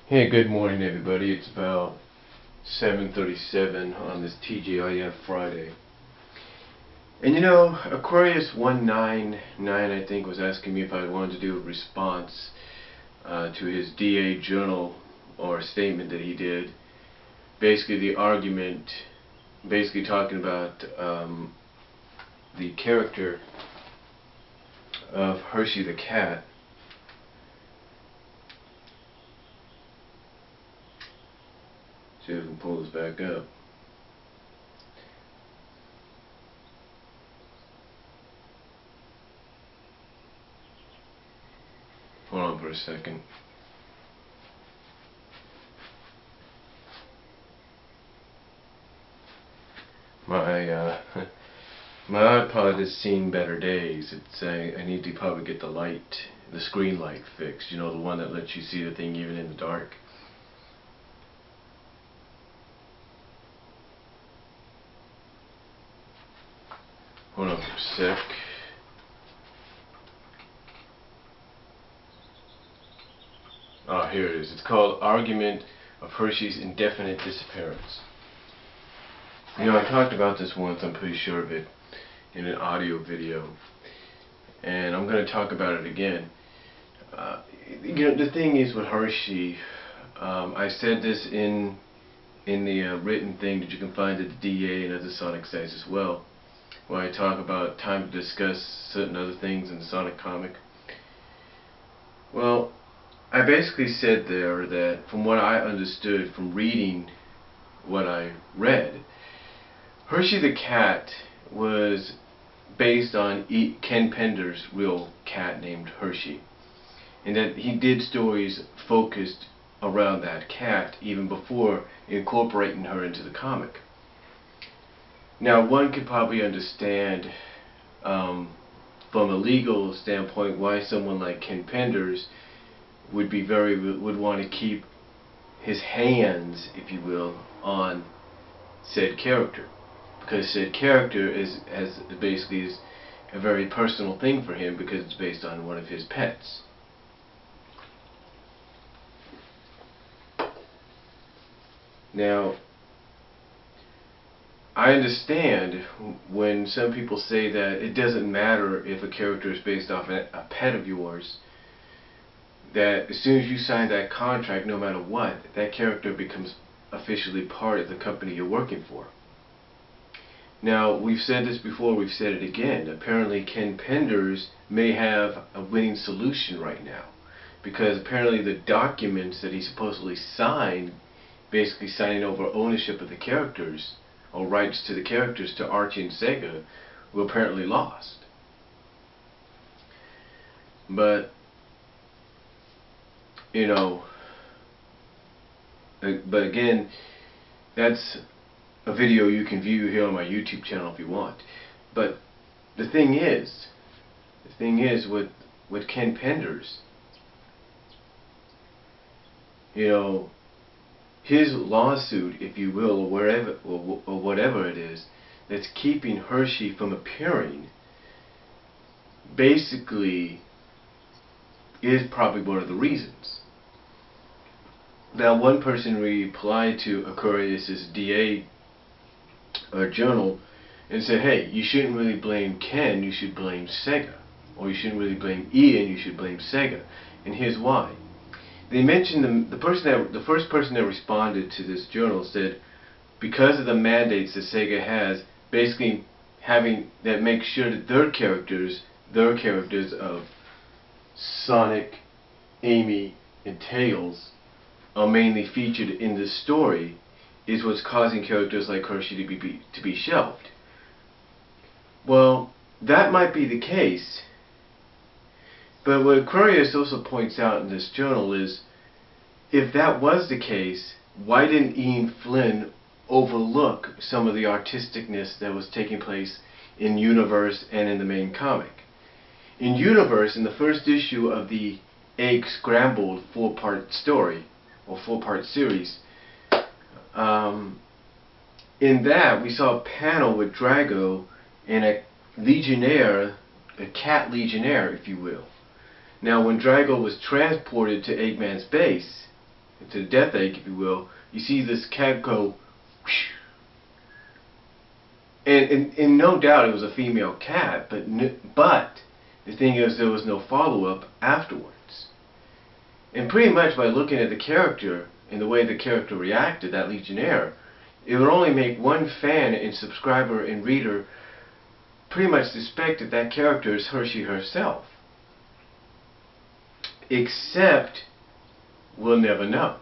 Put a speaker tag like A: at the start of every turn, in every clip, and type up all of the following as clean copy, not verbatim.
A: Hey, good morning everybody. It's about 7:37 on this TGIF Friday. And you know, Aquarius 199 I think was asking me if I wanted to do a response to his DA journal or statement that he did. Basically the argument, basically talking about the character of Hershey the cat. See if we can pull this back up. Hold on for a second. My my iPod has seen better days. It's I need to probably get the screen light fixed. You know, the one that lets you see the thing even in the dark. Hold on for a sec. Ah, here it is. It's called Argument of Hershey's Indefinite Disappearance. You know, I talked about this once, I'm pretty sure of it, in an audio video. And I'm going to talk about it again. You know, the thing is with Hershey, I said this in the written thing that you can find at the DA and other Sonic sites as well, where I talk about time to discuss certain other things in the Sonic comic. Well, I basically said there that from what I understood from reading what I read, Hershey the cat was based on Ken Pender's real cat named Hershey, and that he did stories focused around that cat even before incorporating her into the comic. Now one could probably understand from a legal standpoint why someone like Ken Penders would want to keep his hands, if you will, on said character, because said character is a very personal thing for him because it's based on one of his pets. Now, I understand when some people say that it doesn't matter if a character is based off a pet of yours, that as soon as you sign that contract, no matter what, that character becomes officially part of the company you're working for. Now, we've said this before, we've said it again. Apparently Ken Penders may have a winning solution right now, because apparently the documents that he supposedly signed, basically signing over ownership of the characters, or rights to the characters to Archie and Sega, were apparently lost. But, you know, but again, that's a video you can view here on my YouTube channel if you want. But the thing is with Ken Penders, you know, his lawsuit, if you will, or whatever it is, that's keeping Hershey from appearing, basically is probably one of the reasons. Now, one person replied to Aquarius's DA journal and said, hey, you shouldn't really blame Ken, you should blame Sega. Or you shouldn't really blame Ian, you should blame Sega. And here's why. They mentioned the first person that responded to this journal said, because of the mandates that Sega has, basically having that make sure that their characters of Sonic, Amy, and Tails are mainly featured in this story, is what's causing characters like Hershey to be shelved. Well, that might be the case, but what Aquarius also points out in this journal is, if that was the case, why didn't Ian Flynn overlook some of the artisticness that was taking place in Universe and in the main comic? In Universe, in the first issue of the Egg Scrambled 4-part story, or 4-part series, in that we saw a panel with Drago and a Legionnaire, a cat Legionnaire, if you will. Now, when Drago was transported to Eggman's base, to the death egg, if you will, you see this cat go, and no doubt it was a female cat, but the thing is there was no follow-up afterwards. And pretty much by looking at the character and the way the character reacted, that Legionnaire, it would only make one fan and subscriber and reader pretty much suspect that that character is Hershey herself. Except, we'll never know.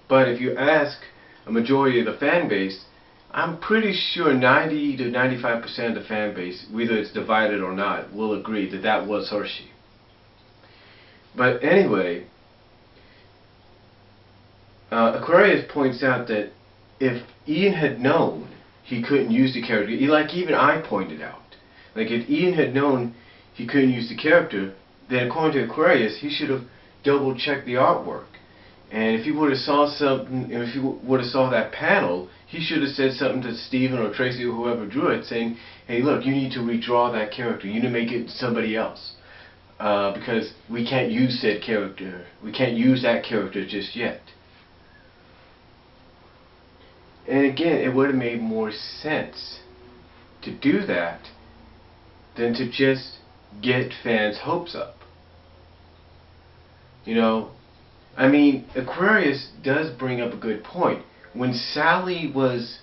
A: But if you ask a majority of the fan base, I'm pretty sure 90 to 95% of the fan base, whether it's divided or not, will agree that that was Hershey. But anyway, Aquarius points out that if Ian had known he couldn't use the character, like even I pointed out, like if Ian had known he couldn't use the character, then according to Aquarius, he should have double checked the artwork. And if he would have saw something, if he would have saw that panel, he should have said something to Stephen or Tracy or whoever drew it, saying, "Hey, look, you need to redraw that character. You need to make it somebody else, because we can't use said character. We can't use that character just yet." And again, it would have made more sense to do that than to just get fans' hopes up. You know, I mean, Aquarius does bring up a good point. When Sally was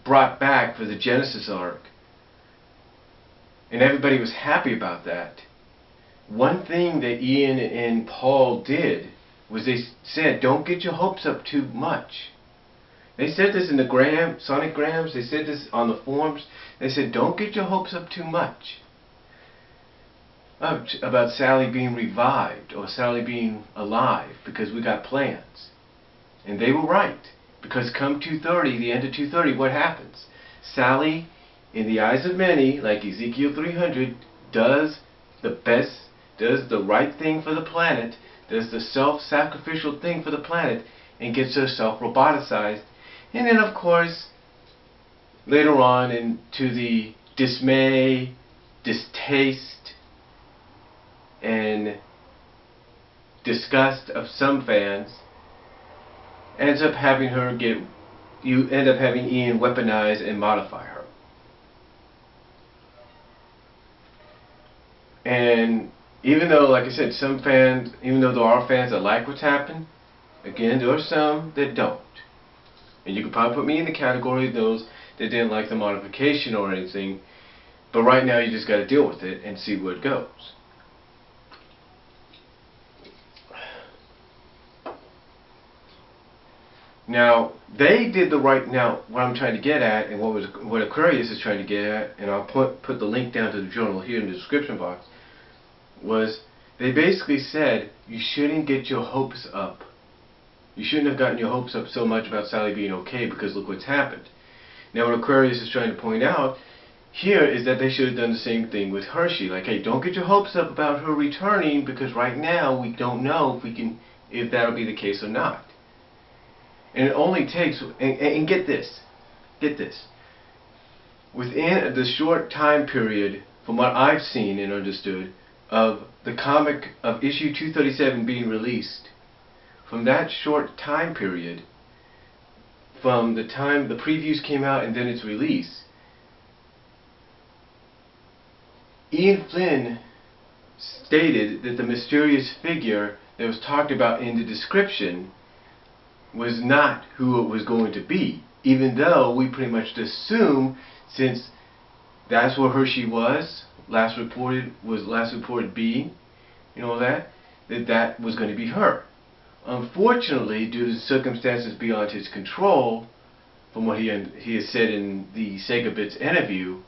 A: brought back for the Genesis arc, and everybody was happy about that, one thing that Ian and Paul did was they said, don't get your hopes up too much. They said this in the Sonicgrams, they said this on the forums, they said, don't get your hopes up too much about Sally being revived or Sally being alive, because we got plans. And they were right, because come 2:30, the end of 2:30, what happens? Sally, in the eyes of many, like Ezekiel 300, does the right thing for the planet, does the self-sacrificial thing for the planet, and gets herself roboticized. And then, of course, later on, and to the dismay, distaste, and disgust of some fans, ends up having her you end up having Ian weaponize and modify her. And even though, like I said, some fans, even though there are fans that like what's happened, again, there are some that don't. And you could probably put me in the category of those that didn't like the modification or anything, but right now you just got to deal with it and see where it goes. Now, they did the right, now what I'm trying to get at, and what Aquarius is trying to get at, and I'll put the link down to the journal here in the description box, was they basically said you shouldn't get your hopes up. You shouldn't have gotten your hopes up so much about Sally being okay, because look what's happened. Now what Aquarius is trying to point out here is that they should have done the same thing with Hershey. Like, hey, don't get your hopes up about her returning, because right now we don't know if that'll be the case or not. And it only takes, and get this, within the short time period, from what I've seen and understood, of the comic of issue 237 being released, from that short time period, from the time the previews came out and then its release, Ian Flynn stated that the mysterious figure that was talked about in the description was not who it was going to be, even though we pretty much assume, since that's where Hershey was last reported being, you know, that was going to be her. Unfortunately, due to circumstances beyond his control, from what he has said in the Sega Bits interview,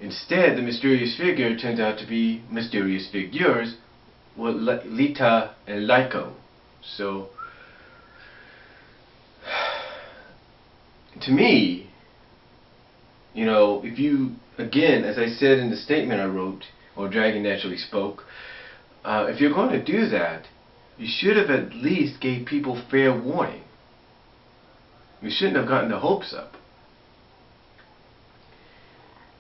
A: instead the mysterious figure turns out to be mysterious figures, with Lita and Lyco. So, to me, you know, if you, again, as I said in the statement I wrote, or Dragon Naturally Spoke, if you're going to do that, you should have at least gave people fair warning. You shouldn't have gotten the hopes up.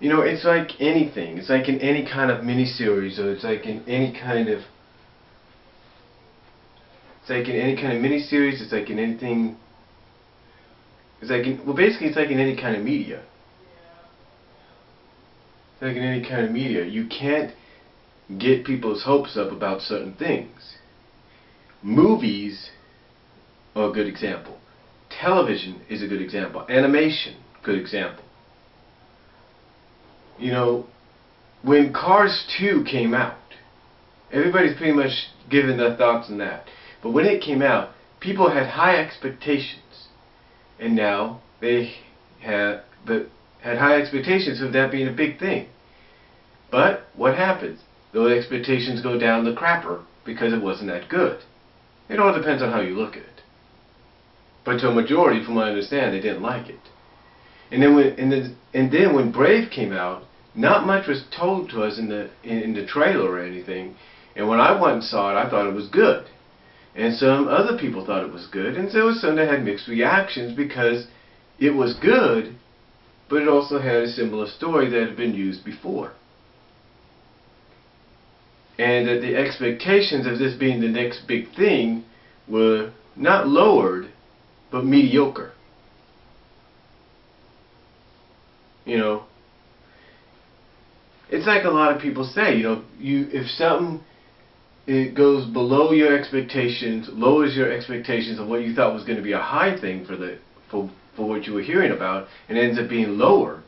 A: You know, it's like anything. It's like in any kind of miniseries, or it's like in any kind of like in any kind of miniseries. It's like in anything. It's like in, well, basically, it's like in any kind of media. It's like in any kind of media. You can't get people's hopes up about certain things. Movies are a good example. Television is a good example. Animation, good example. You know, when Cars 2 came out, everybody's pretty much given their thoughts on that. But when it came out, people had high expectations. And now they had high expectations of that being a big thing. But what happens? Those expectations go down the crapper because it wasn't that good. It all depends on how you look at it. But to a majority, from what I understand, they didn't like it. And then when Brave came out, not much was told to us in the trailer or anything. And when I went and saw it, I thought it was good. And some other people thought it was good, and there was some that had mixed reactions because it was good, but it also had a similar story that had been used before. And that the expectations of this being the next big thing were not lowered, but mediocre. You know, it's like a lot of people say, you know, if something it goes below your expectations, lowers your expectations of what you thought was going to be a high thing for what you were hearing about, and ends up being lower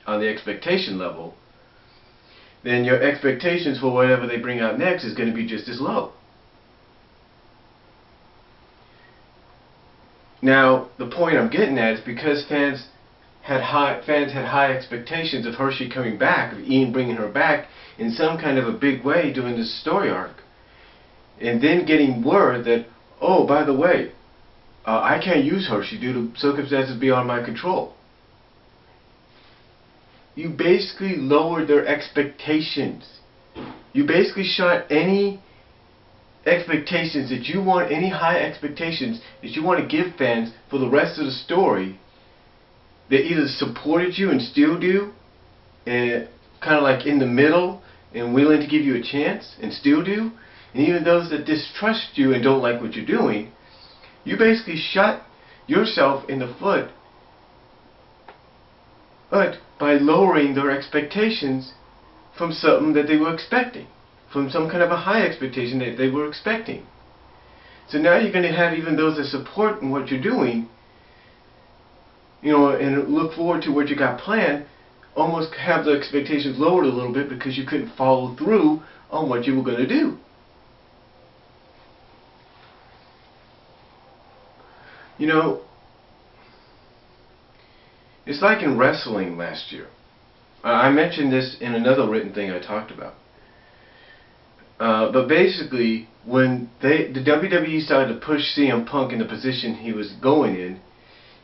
A: on the expectation level, then your expectations for whatever they bring out next is going to be just as low. Now, the point I'm getting at is because fans had high expectations of Hershey coming back, of Ian bringing her back in some kind of a big way during this story arc. And then getting word that, oh, by the way, I can't use Hershey due to circumstances beyond my control. You basically lowered their expectations. You basically shot any expectations that you want, any high expectations that you want to give fans for the rest of the story that either supported you and still do, and kind of like in the middle and willing to give you a chance and still do, and even those that distrust you and don't like what you're doing, you basically shot yourself in the foot, but by lowering their expectations from something that they were expecting, from some kind of a high expectation that they were expecting. So now you're going to have even those that support in what you're doing, you know, and look forward to what you got planned, almost have the expectations lowered a little bit because you couldn't follow through on what you were going to do. You know, it's like in wrestling last year. I mentioned this in another written thing I talked about. But basically, when the WWE started to push CM Punk in the position he was going in,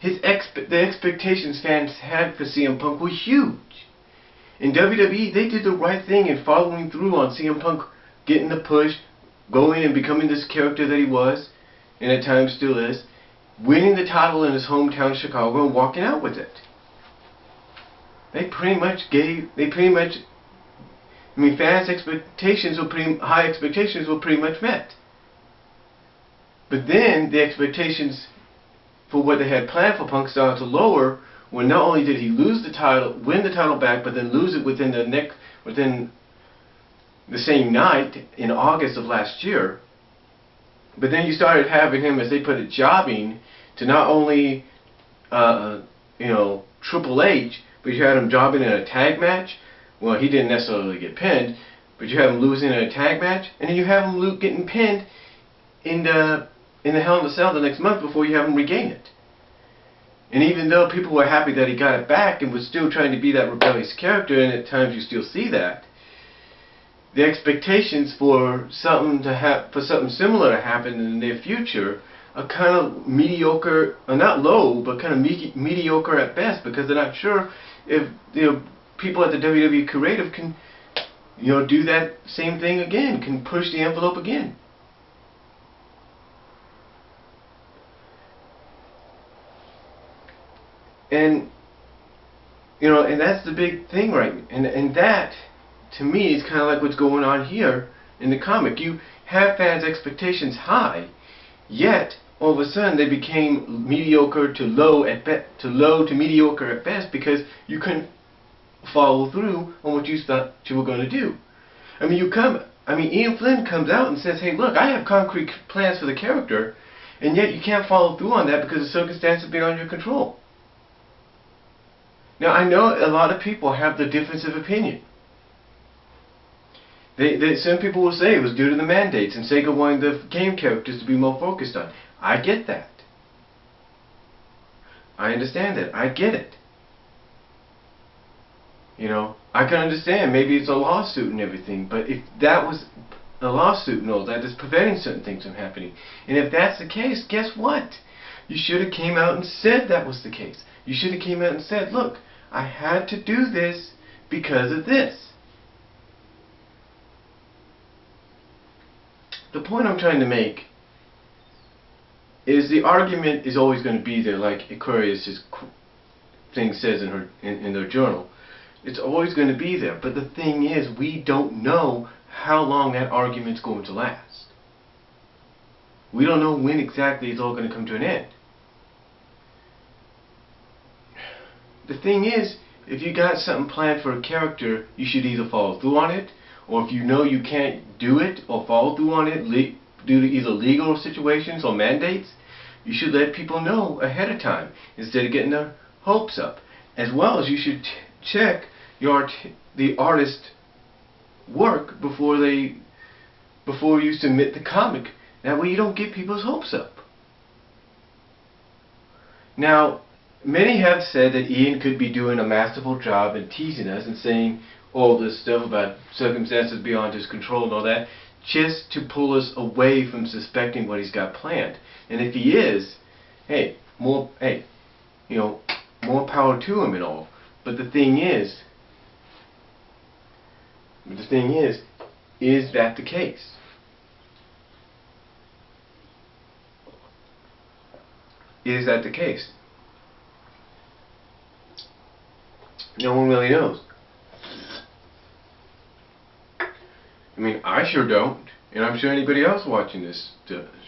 A: the expectations fans had for CM Punk were huge. In WWE, they did the right thing in following through on CM Punk getting the push, going and becoming this character that he was, and at times still is, winning the title in his hometown Chicago and walking out with it. Fans' expectations high expectations were pretty much met. But then the expectations for what they had planned for Punk started to lower when not only did he lose the title, win the title back, but then lose it within the same night in August of last year. But then you started having him, as they put it, jobbing to not only Triple H, but you had him jobbing in a tag match. Well, he didn't necessarily get pinned, but you have him losing in a tag match, and then you have him getting pinned in the Hell in a Cell the next month before you have him regain it. And even though people were happy that he got it back and was still trying to be that rebellious character, and at times you still see that, the expectations for something similar to happen in the near future are kind of mediocre, or not low, but kind of mediocre at best, because they're not sure if people at the WWE creative can do that same thing again, can push the envelope again. And and that's the big thing, right? And that, to me, is kind of like what's going on here in the comic. You have fans' expectations high, Yet, all of a sudden, they became mediocre to low to mediocre at best because you couldn't follow through on what you thought you were going to do. Ian Flynn comes out and says, "Hey, look, I have concrete plans for the character," and yet you can't follow through on that because the circumstances beyond your control. Now, I know a lot of people have the difference of opinion. Some people will say it was due to the mandates and Sega wanting the game characters to be more focused on. I get that. I understand that. I get it. I can understand. Maybe it's a lawsuit and everything, but if that was a lawsuit and all that is preventing certain things from happening, and if that's the case, guess what? You should have came out and said that was the case. You should have came out and said, "Look, I had to do this because of this." The point I'm trying to make is the argument is always going to be there, like Aquarius' thing says in their journal. It's always going to be there. But the thing is, we don't know how long that argument's going to last. We don't know when exactly it's all going to come to an end. The thing is, if you got something planned for a character, you should either follow through on it, or if you know you can't do it or follow through on it due to either legal situations or mandates, you should let people know ahead of time instead of getting their hopes up. As well as you should check the artist's work before you submit the comic. That way you don't get people's hopes up. Now, many have said that Ian could be doing a masterful job in teasing us and saying all this stuff about circumstances beyond his control and all that, just to pull us away from suspecting what he's got planned. And if he is, more power to him and all. But the thing is that the case? Is that the case? No one really knows. I sure don't, and I'm sure anybody else watching this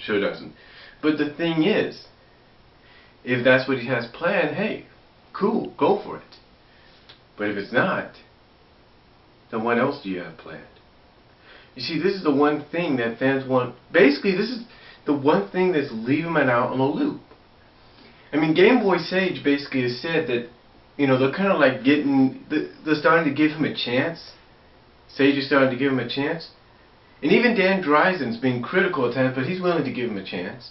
A: sure doesn't. But the thing is, if that's what he has planned, hey, cool, go for it. But if it's not, then what else do you have planned? You see, this is the one thing that fans want. Basically, this is the one thing that's leaving them out on a loop. Game Boy Sage basically has said that, they're kind of like they're starting to give him a chance. Sage is starting to give him a chance. And even Dan Dreisen's been critical at times, but he's willing to give him a chance.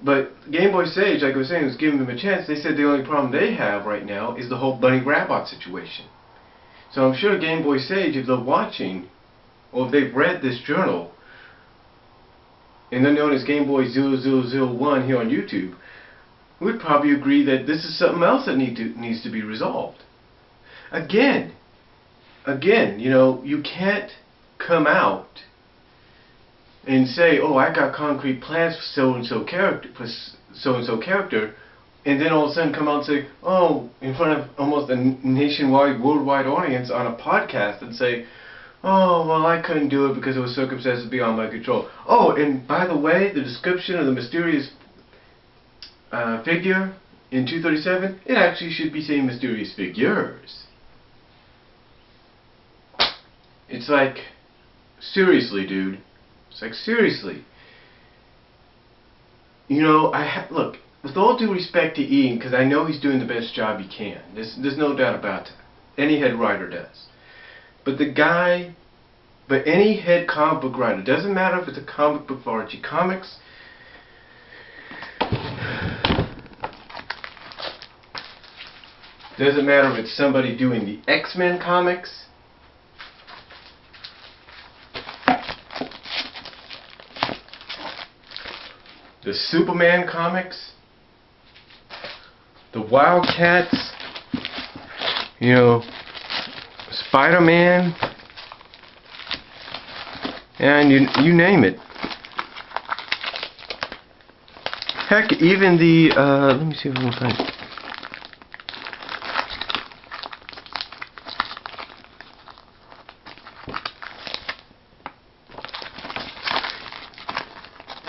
A: But Game Boy Sage, like I was saying, was giving him a chance. They said the only problem they have right now is the whole Bunny Rabbit situation. So I'm sure Game Boy Sage, if they're watching, or if they've read this journal, and they're known as Game Boy 0001 here on YouTube, would probably agree that this is something else that needs to be resolved. Again, you can't come out and say, "Oh, I got concrete plans for so-and-so character," and then all of a sudden come out and say, "Oh," in front of almost a nationwide, worldwide audience on a podcast and say, "Oh, well, I couldn't do it because it was circumstances beyond my control. Oh, and by the way, the description of the mysterious figure in 237, it actually should be saying mysterious figures." It's like, seriously, dude. It's like, seriously. Look, with all due respect to Ian, because I know he's doing the best job he can. There's no doubt about that. Any head writer does. But any head comic book writer, doesn't matter if it's a comic book for Archie Comics, doesn't matter if it's somebody doing the X-Men comics, the Superman comics, the Wildcats, Spider-Man, and you name it. Heck, even the, let me see if I can find it.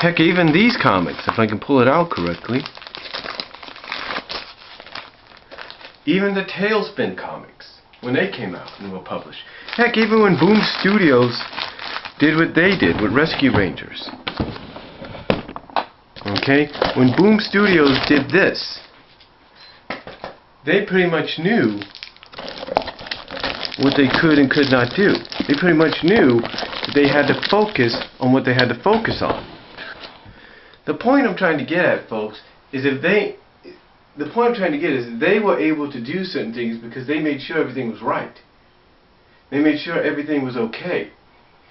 A: Heck, even these comics, if I can pull it out correctly. Even the Tailspin comics, when they came out and were published. Heck, even when Boom Studios did what they did with Rescue Rangers. Okay? When Boom Studios did this, they pretty much knew what they could and could not do. They pretty much knew that they had to focus on what they had to focus on. The point I'm trying to get at, folks, is they were able to do certain things because they made sure everything was right. They made sure everything was okay.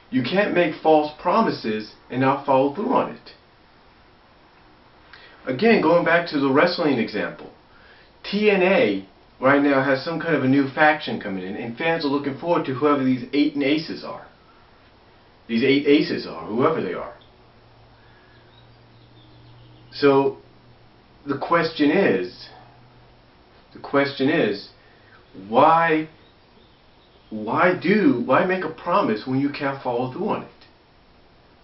A: You can't make false promises and not follow through on it. Again, going back to the wrestling example, TNA right now has some kind of a new faction coming in, and fans are looking forward to whoever these 8 aces are. These 8 aces are, whoever they are. So the question is, why make a promise when you can't follow through on it?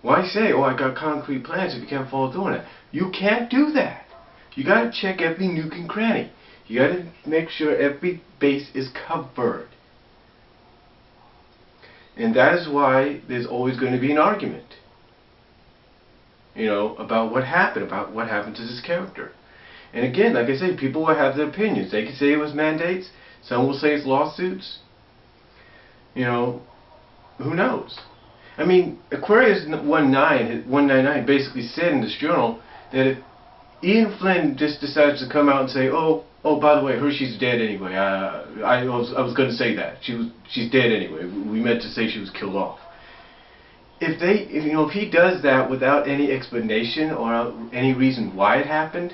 A: Why say, oh, I got concrete plans if you can't follow through on it? You can't do that. You got to check every nook and cranny. You got to make sure every base is covered. And that is why there's always going to be an argument, you know, about what happened to this character. And again, like I say, people will have their opinions. They can say it was mandates. Some will say it's lawsuits. You know, who knows? I mean, Aquarius 199 basically said in this journal that if Ian Flynn just decides to come out and say, oh, by the way, Hershey's dead anyway. I was going to say that she's dead anyway. We meant to say she was killed off. If he does that without any explanation or any reason why it happened,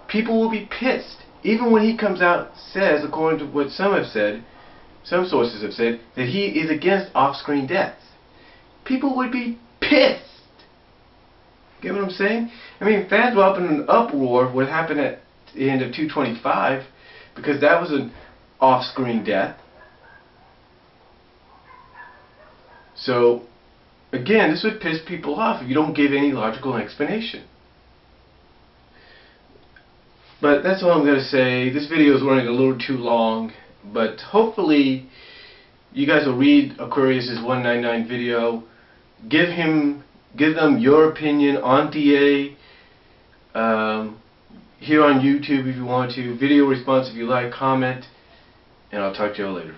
A: people will be pissed. Even when he comes out and says, according to what some sources have said, that he is against off-screen deaths, people would be pissed. Get what I'm saying? I mean, fans were up in an uproar what happened at the end of 225 because that was an off-screen death. So, again, this would piss people off if you don't give any logical explanation. But that's all I'm going to say. This video is running a little too long, but hopefully you guys will read Aquarius's 199 video. Give them your opinion on DA here on YouTube if you want to. Video response if you like, comment, and I'll talk to y'all later.